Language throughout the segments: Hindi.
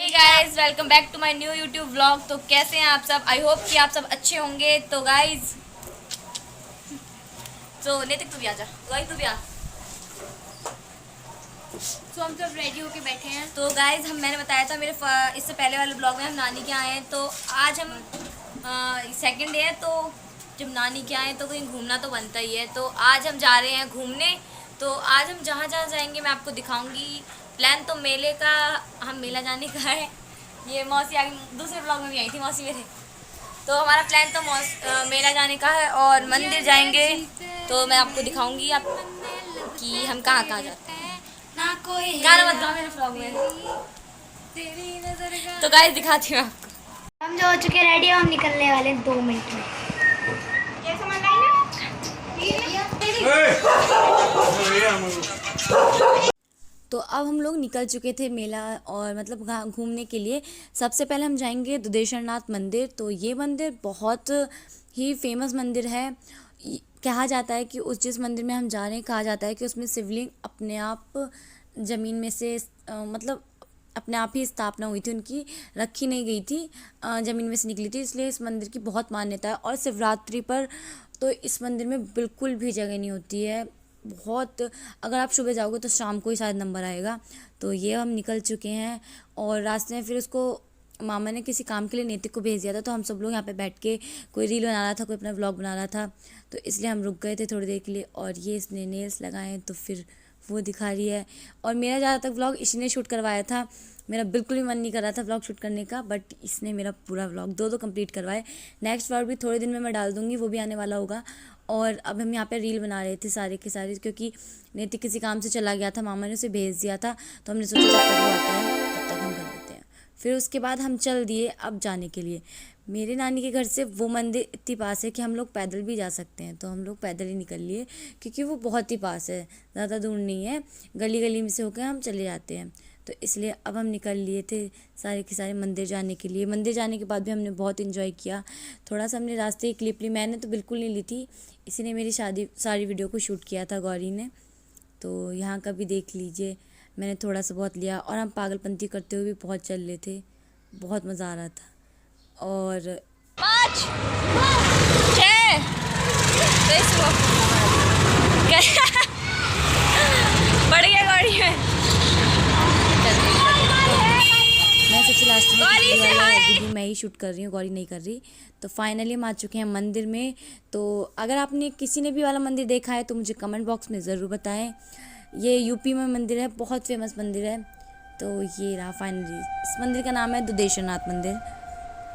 Hey guys, welcome back to my new YouTube vlog. तो कैसे हैं आप सब? आई होप कि आप सब अच्छे होंगे। तो गाइस, तो नैतिक तू भी आ जा, गाइस तू भी आ। तो हम सब रेडी होके बैठे हैं। तो गाइस, मैंने बताया था मेरे इससे पहले वाले ब्लॉग में हम नानी के आए हैं। तो आज हम सेकंड डे है, तो जब नानी के आए तो कहीं घूमना तो बनता ही है। तो आज हम जा रहे हैं घूमने। तो आज हम जहाँ जहाँ जाएंगे मैं आपको दिखाऊंगी। प्लान तो मेले का, हम मेला जाने का है। ये मौसी आगे दूसरे ब्लॉग में भी आई थी मौसी मेरे। तो हमारा प्लान तो मेला जाने का है और मंदिर जाएंगे। तो मैं आपको दिखाऊंगी आप कि हम कहाँ कहाँ जाते हैं। ना कोई गाना मत गाओ मेरे ब्लॉग में। तेरी नजर का। तो गाइस दिखाती हूँ आपको। हम जो हो चुके रेडी हम निकलने वाले हैं 2 मिनट में। ये सामान तो अब हम लोग निकल चुके थे मेला और मतलब घूमने के लिए। सबसे पहले हम जाएंगे दुधेश्वरनाथ मंदिर। तो ये मंदिर बहुत ही फेमस मंदिर है। कहा जाता है कि उस जिस मंदिर में हम जा रहे हैं, कहा जाता है कि उसमें शिवलिंग अपने आप ज़मीन में से मतलब अपने आप ही स्थापना हुई थी, उनकी रखी नहीं गई थी, ज़मीन में से निकली थी। इसलिए इस मंदिर की बहुत मान्यता है। और शिवरात्रि पर तो इस मंदिर में बिल्कुल भी जगह नहीं होती है। बहुत, अगर आप सुबह जाओगे तो शाम को ही शायद नंबर आएगा। तो ये हम निकल चुके हैं और रास्ते में फिर उसको मामा ने किसी काम के लिए नैतिक को भेज दिया था। तो हम सब लोग यहाँ पे बैठ के कोई रील बना रहा था, कोई अपना व्लॉग बना रहा था। तो इसलिए हम रुक गए थे थोड़ी देर के लिए। और ये इसने नेल्स लगाए तो फिर वो दिखा रही है। और मेरा ज़्यादातर व्लॉग इसी ने शूट करवाया था। मेरा बिल्कुल भी मन नहीं कर रहा था व्लॉग शूट करने का, बट इसने मेरा पूरा व्लॉग दो कंप्लीट करवाए। नेक्स्ट व्लॉग भी थोड़े दिन में मैं डाल दूँगी, वो भी आने वाला होगा। और अब हम यहाँ पे रील बना रहे थे सारे के सारे, क्योंकि नैतिक किसी काम से चला गया था, मामा ने उसे भेज दिया था। तो हमने सोचा जब तक वो आता है तब तक हम कर लेते हैं। फिर उसके बाद हम चल दिए अब जाने के लिए। मेरे नानी के घर से वो मंदिर इतनी पास है कि हम लोग पैदल भी जा सकते हैं। तो हम लोग पैदल ही निकल लिए, क्योंकि वो बहुत ही पास है, ज़्यादा दूर नहीं है। गली गली में से होकर हम चले जाते हैं। तो इसलिए अब हम निकल लिए थे सारे के सारे मंदिर जाने के लिए। मंदिर जाने के बाद भी हमने बहुत इन्जॉय किया। थोड़ा सा हमने रास्ते की क्लिप ली, मैंने तो बिल्कुल नहीं ली थी, इसी ने मेरी सारी वीडियो को शूट किया था, गौरी ने। तो यहाँ का भी देख लीजिए, मैंने थोड़ा सा बहुत लिया। और हम पागलपंती करते हुए भी बहुत चल रहे थे, बहुत मज़ा आ रहा था। और 5 6 बढ़ गया गौरी में। मैं सबसे लास्ट में मैं ही शूट कर रही हूँ, गौरी नहीं कर रही। तो फाइनली हम आ चुके हैं मंदिर में। तो अगर आपने किसी ने भी वाला मंदिर देखा है तो मुझे कमेंट बॉक्स में ज़रूर बताएं। ये यूपी में मंदिर है, बहुत फेमस मंदिर है। तो ये रहा फाइनली, इस मंदिर का नाम है दुधेश्वरनाथ मंदिर।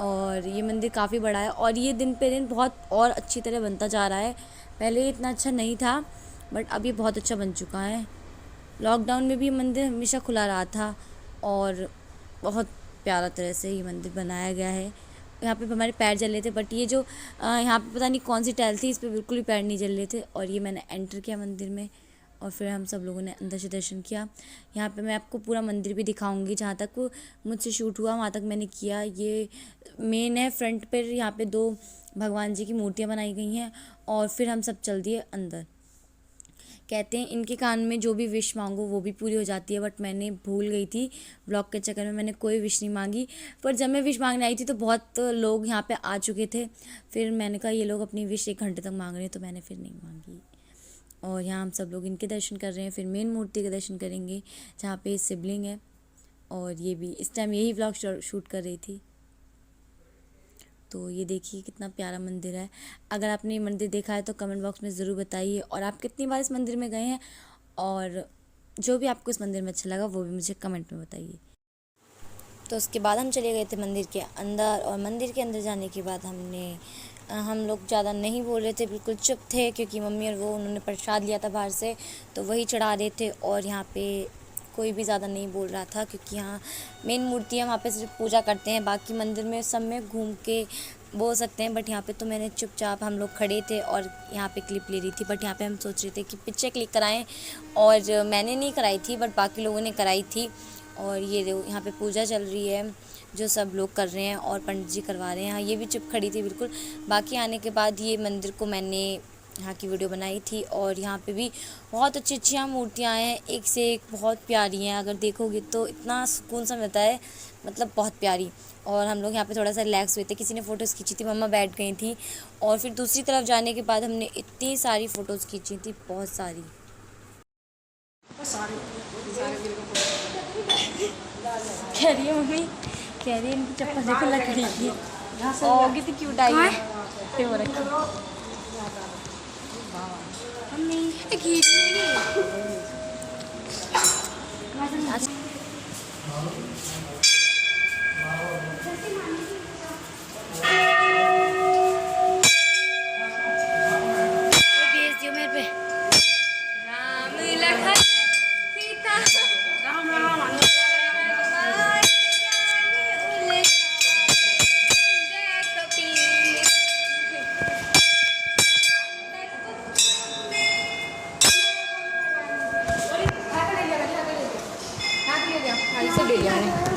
और ये मंदिर काफ़ी बड़ा है और ये दिन पे दिन बहुत और अच्छी तरह बनता जा रहा है। पहले ये इतना अच्छा नहीं था, बट अब ये बहुत अच्छा बन चुका है। लॉकडाउन में भी ये मंदिर हमेशा खुला रहा था और बहुत प्यारा तरह से ये मंदिर बनाया गया है। यहाँ पे हमारे पैर जल रहे थे, बट ये जो यहाँ पे पता नहीं कौन सी टाइल थी, इस पर बिल्कुल भी पैर नहीं जल रहे थे। और ये मैंने एंटर किया मंदिर में और फिर हम सब लोगों ने अंदर से दर्शन किया। यहाँ पे मैं आपको पूरा मंदिर भी दिखाऊंगी, जहाँ तक मुझसे शूट हुआ वहाँ तक मैंने किया। ये मेन है, फ्रंट पर यहाँ पे 2 भगवान जी की मूर्तियाँ बनाई गई हैं। और फिर हम सब चल दिए अंदर। कहते हैं इनके कान में जो भी विश मांगो वो भी पूरी हो जाती है, बट मैंने भूल गई थी ब्लॉग के चक्कर में, मैंने कोई विश नहीं मांगी। पर जब मैं विश मांगने आई थी तो बहुत लोग यहाँ पे आ चुके थे। फिर मैंने कहा ये लोग अपनी विश 1 घंटे तक मांग रहे हैं, तो मैंने फिर नहीं मांगी। और यहाँ हम सब लोग इनके दर्शन कर रहे हैं, फिर मेन मूर्ति के दर्शन करेंगे जहाँ पे शिवलिंग है। और ये भी इस टाइम यही व्लॉग शूट कर रही थी। तो ये देखिए कितना प्यारा मंदिर है। अगर आपने ये मंदिर देखा है तो कमेंट बॉक्स में ज़रूर बताइए, और आप कितनी बार इस मंदिर में गए हैं, और जो भी आपको इस मंदिर में अच्छा लगा वो भी मुझे कमेंट में बताइए। तो उसके बाद हम चले गए थे मंदिर के अंदर। और मंदिर के अंदर जाने के बाद हम लोग ज़्यादा नहीं बोल रहे थे, बिल्कुल चुप थे, क्योंकि मम्मी और वो उन्होंने प्रसाद लिया था बाहर से, तो वही चढ़ा रहे थे। और यहाँ पे कोई भी ज़्यादा नहीं बोल रहा था, क्योंकि यहाँ मेन मूर्ति है, वहाँ पे सिर्फ पूजा करते हैं। बाकी मंदिर में सब में घूम के बोल सकते हैं, बट यहाँ पे तो मैंने चुपचाप, हम लोग खड़े थे और यहाँ पे क्लिप ले रही थी। बट यहाँ पे हम सोच रहे थे कि पिक्चर क्लिक कराएं, और मैंने नहीं कराई थी बट बाकी लोगों ने कराई थी। और ये यहाँ पे पूजा चल रही है जो सब लोग कर रहे हैं और पंडित जी करवा रहे हैं। हाँ, ये भी चुप खड़ी थी बिल्कुल। बाकी आने के बाद ये मंदिर को मैंने यहाँ की वीडियो बनाई थी। और यहाँ पे भी बहुत अच्छी अच्छी मूर्तियाँ हैं, एक से एक बहुत प्यारी हैं। अगर देखोगे तो इतना सुकून सा मिलता है, मतलब बहुत प्यारी। और हम लोग यहाँ पे थोड़ा सा रिलैक्स हुए थे, किसी ने फ़ोटोज़ खींची थी, मम्मा बैठ गई थी। और फिर दूसरी तरफ जाने के बाद हमने इतनी सारी फ़ोटोज़ खींची थी, बहुत सारी। कह रही है मम्मी, कह रही है इनकी चप्पल देखो लकड़ी की और कितनी क्यूट आई है। वो रखी भेज दियो मेरे पे। राम लखन सीता राम राम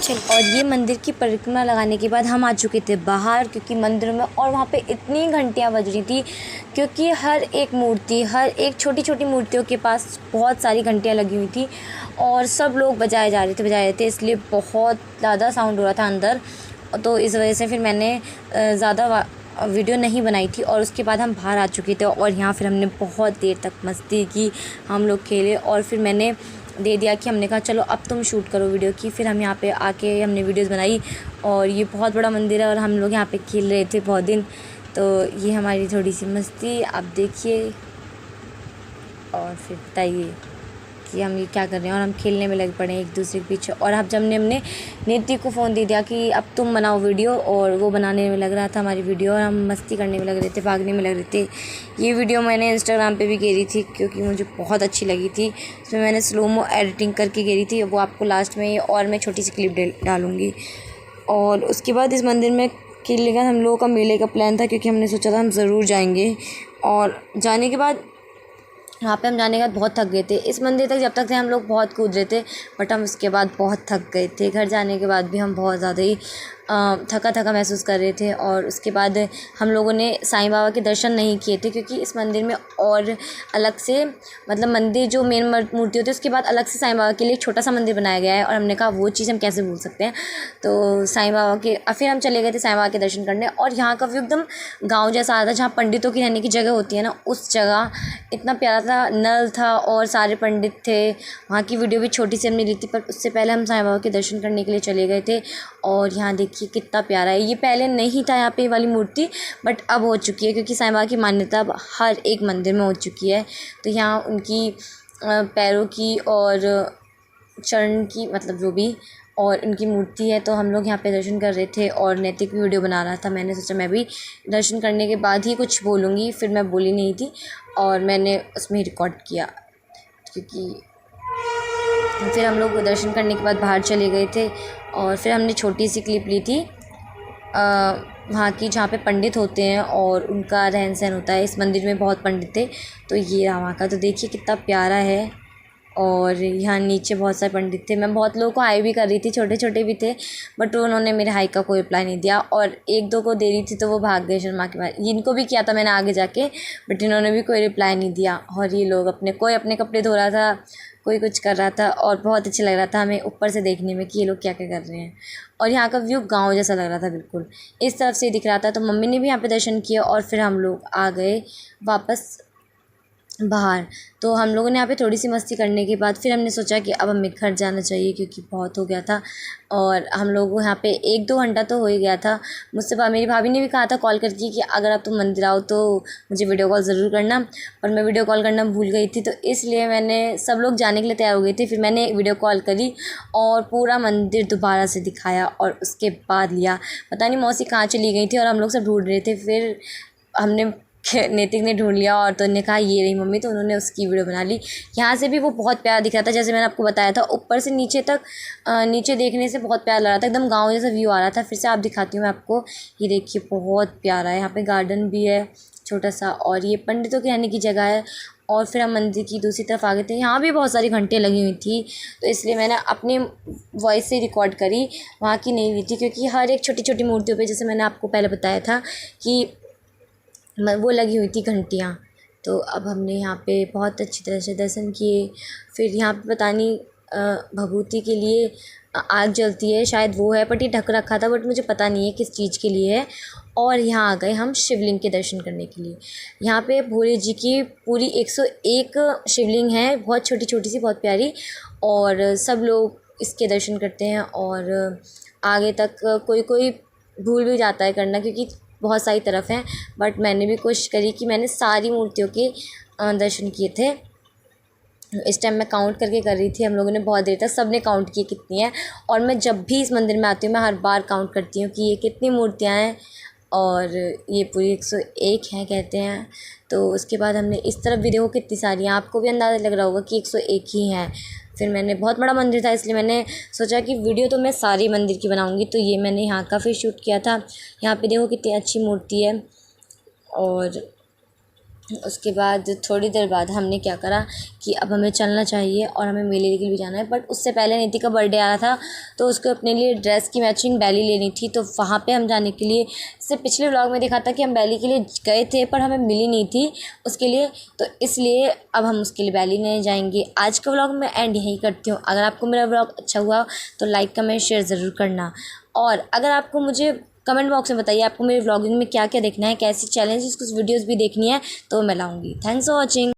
चल। और ये मंदिर की परिक्रमा लगाने के बाद हम आ चुके थे बाहर, क्योंकि मंदिर में और वहाँ पे इतनी घंटियाँ बज रही थी, क्योंकि हर एक मूर्ति, हर एक छोटी छोटी मूर्तियों के पास बहुत सारी घंटियाँ लगी हुई थी और सब लोग बजाए जा रहे थे, इसलिए बहुत ज़्यादा साउंड हो रहा था अंदर। तो इस वजह से फिर मैंने ज़्यादा वीडियो नहीं बनाई थी। और उसके बाद हम बाहर आ चुके थे और यहाँ फिर हमने बहुत देर तक मस्ती की, हम लोग खेले। और फिर मैंने दे दिया कि हमने कहा चलो अब तुम शूट करो वीडियो की। फिर हम यहाँ पे आके हमने वीडियोस बनाई। और ये बहुत बड़ा मंदिर है और हम लोग यहाँ पे खेल रहे थे बहुत दिन। तो ये हमारी थोड़ी सी मस्ती, आप देखिए और फिर बताइए कि हम ये क्या कर रहे हैं। और हम खेलने में लग पड़े हैं एक दूसरे के पीछे। और अब जब हमने नीति को फ़ोन दे दिया कि अब तुम बनाओ वीडियो, और वो बनाने में लग रहा था हमारी वीडियो, और हम मस्ती करने में लग रहे थे, भागने में लग रहे थे। ये वीडियो मैंने इंस्टाग्राम पे भी घेरी थी क्योंकि मुझे बहुत अच्छी लगी थी। उसमें मैंने स्लोमो एडिटिंग करके घेरी थी, वो आपको लास्ट में और मैं छोटी सी क्लिप डालूँगी। और उसके बाद इस मंदिर में खेलने का हम लोगों का मेले का प्लान था, क्योंकि हमने सोचा था हम ज़रूर जाएंगे। और जाने के बाद वहाँ पे हम जाने के बाद बहुत थक गए थे। इस मंदिर तक जब तक थे हम लोग बहुत कूद रहे थे, बट हम उसके बाद बहुत थक गए थे। घर जाने के बाद भी हम बहुत ज़्यादा ही थका थका महसूस कर रहे थे। और उसके बाद हम लोगों ने साईं बाबा के दर्शन नहीं किए थे, क्योंकि इस मंदिर में और अलग से, मतलब मंदिर जो मेन मूर्ति होती है उसके बाद अलग से साईं बाबा के लिए छोटा सा मंदिर बनाया गया है। और हमने कहा वो चीज़ हम कैसे भूल सकते हैं। तो साईं बाबा के फिर हम चले गए थे साईं बाबा के दर्शन करने। और यहाँ का व्यू एकदम गाँव जैसा आता है, जहाँ पंडितों की रहने की जगह होती है ना, उस जगह इतना प्यारा था। नल था और सारे पंडित थे। वहाँ की वीडियो भी छोटी सी हमने ली थी, पर उससे पहले हम साईं बाबा के दर्शन करने के लिए चले गए थे। और यहाँ देखिए कितना प्यारा है। ये पहले नहीं था यहाँ पे वाली मूर्ति, बट अब हो चुकी है, क्योंकि साईं बाबा की मान्यता अब हर एक मंदिर में हो चुकी है। तो यहाँ उनकी पैरों की और चरण की, मतलब जो भी, और उनकी मूर्ति है। तो हम लोग यहाँ पे दर्शन कर रहे थे और नैतिक भी वीडियो बना रहा था। मैंने सोचा मैं भी दर्शन करने के बाद ही कुछ बोलूँगी, फिर मैं बोली नहीं थी और मैंने उसमें रिकॉर्ड किया। क्योंकि फिर हम लोग दर्शन करने के बाद बाहर चले गए थे और फिर हमने छोटी सी क्लिप ली थी वहाँ की, जहाँ पे पंडित होते हैं और उनका रहन सहन होता है। इस मंदिर में बहुत पंडित थे, तो ये रहा वहाँ का। तो देखिए कितना प्यारा है। और यहाँ नीचे बहुत सारे पंडित थे। मैं बहुत लोगों को हाई भी कर रही थी, छोटे छोटे भी थे, बट उन्होंने मेरे हाई का कोई रिप्लाई नहीं दिया। और एक दो को दे रही थी तो वो भाग गए शर्मा के बाद। इनको भी किया था मैंने आगे जाके, बट इन्होंने भी कोई रिप्लाई नहीं दिया। और ये लोग कोई अपने कपड़े धो रहा था, कोई कुछ कर रहा था। और बहुत अच्छा लग रहा था हमें ऊपर से देखने में कि ये लोग क्या क्या कर रहे हैं। और यहाँ का व्यू गाँव जैसा लग रहा था, बिल्कुल इस तरफ से दिख रहा था। तो मम्मी ने भी यहाँ पे दर्शन किया और फिर हम लोग आ गए वापस बाहर। तो हम लोगों ने यहाँ पे थोड़ी सी मस्ती करने के बाद फिर हमने सोचा कि अब हमें घर जाना चाहिए, क्योंकि बहुत हो गया था। और हम लोग यहाँ पे 1-2 घंटा तो हो ही गया था। मुझसे मेरी भाभी ने भी कहा था कॉल करके कि अगर आप तुम मंदिर आओ तो मुझे वीडियो कॉल ज़रूर करना, पर मैं वीडियो कॉल करना भूल गई थी। तो इसलिए मैंने, सब लोग जाने के लिए तैयार हो गए थे, फिर मैंने वीडियो कॉल करी और पूरा मंदिर दोबारा से दिखाया। और उसके बाद लिया, पता नहीं मौसी कहाँ चली गई थी और हम लोग सब ढूंढ रहे थे। फिर हमने नैतिक ने ढूंढ लिया और तो उन्होंने कहा ये रही मम्मी, तो उन्होंने उसकी वीडियो बना ली। यहाँ से भी वो बहुत प्यारा दिख रहा था, जैसे मैंने आपको बताया था। ऊपर से नीचे तक, नीचे देखने से बहुत प्यारा लग रहा था, एकदम गांव जैसा व्यू आ रहा था। फिर से आप दिखाती हूँ मैं आपको। ये देखिए बहुत प्यारा है। यहाँ पे गार्डन भी है छोटा सा, और ये पंडितों के रहने की जगह है। और फिर हम मंदिर की दूसरी तरफ आ गए थे। यहाँ भी बहुत सारी घंटियाँ लगी हुई थी, तो इसलिए मैंने अपनी वॉइस से रिकॉर्ड करी, वहाँ की नहीं ली थी। क्योंकि हर एक छोटी छोटी मूर्तियों पे, जैसे मैंने आपको पहले बताया था कि वो लगी हुई थी घंटियाँ, तो अब हमने यहाँ पे बहुत अच्छी तरह से दर्शन किए। फिर यहाँ पे पता नहीं भभूति के लिए आग जलती है, शायद वो है, बट ये ढक रखा था, बट मुझे पता नहीं है किस चीज़ के लिए है। और यहाँ आ गए हम शिवलिंग के दर्शन करने के लिए। यहाँ पे भोले जी की पूरी 101 शिवलिंग है, बहुत छोटी छोटी सी, बहुत प्यारी, और सब लोग इसके दर्शन करते हैं। और आगे तक कोई कोई भूल भी जाता है करना, क्योंकि बहुत सारी तरफ हैं, बट मैंने भी कोशिश करी कि मैंने सारी मूर्तियों के दर्शन किए थे। इस टाइम मैं काउंट करके कर रही थी, हम लोगों ने बहुत देर तक सब ने काउंट किए कितनी है। और मैं जब भी इस मंदिर में आती हूँ मैं हर बार काउंट करती हूँ कि ये कितनी मूर्तियाँ हैं, और ये पूरी 101 हैं कहते हैं। तो उसके बाद हमने इस तरफ भी देखो कितनी सारी हैं, आपको भी अंदाज़ा लग रहा होगा कि 101 ही हैं। फिर मैंने, बहुत बड़ा मंदिर था इसलिए मैंने सोचा कि वीडियो तो मैं सारी मंदिर की बनाऊँगी, तो ये मैंने यहाँ का फिर शूट किया था। यहाँ पे देखो कितनी अच्छी मूर्ति है। और उसके बाद थोड़ी देर बाद हमने क्या करा कि अब हमें चलना चाहिए और हमें मेले के लिए भी जाना है। बट उससे पहले नीति का बर्थडे आ रहा था, तो उसको अपने लिए ड्रेस की मैचिंग बैली लेनी थी, तो वहाँ पे हम जाने के लिए, इससे पिछले व्लॉग में देखा था कि हम बैली के लिए गए थे पर हमें मिली नहीं थी उसके लिए, तो इसलिए अब हम उसके लिए बैली लेने जाएंगे। आज का व्लॉग मैं एंड यहीं करती हूँ। अगर आपको मेरा व्लॉग अच्छा हुआ तो लाइक कमेंट शेयर ज़रूर करना, और अगर आपको मुझे कमेंट बॉक्स में बताइए आपको मेरे व्लॉगिंग में क्या क्या देखना है, कैसी चैलेंजेस कुछ वीडियोस भी देखनी है, तो मैं लाऊंगी। Thanks for watching.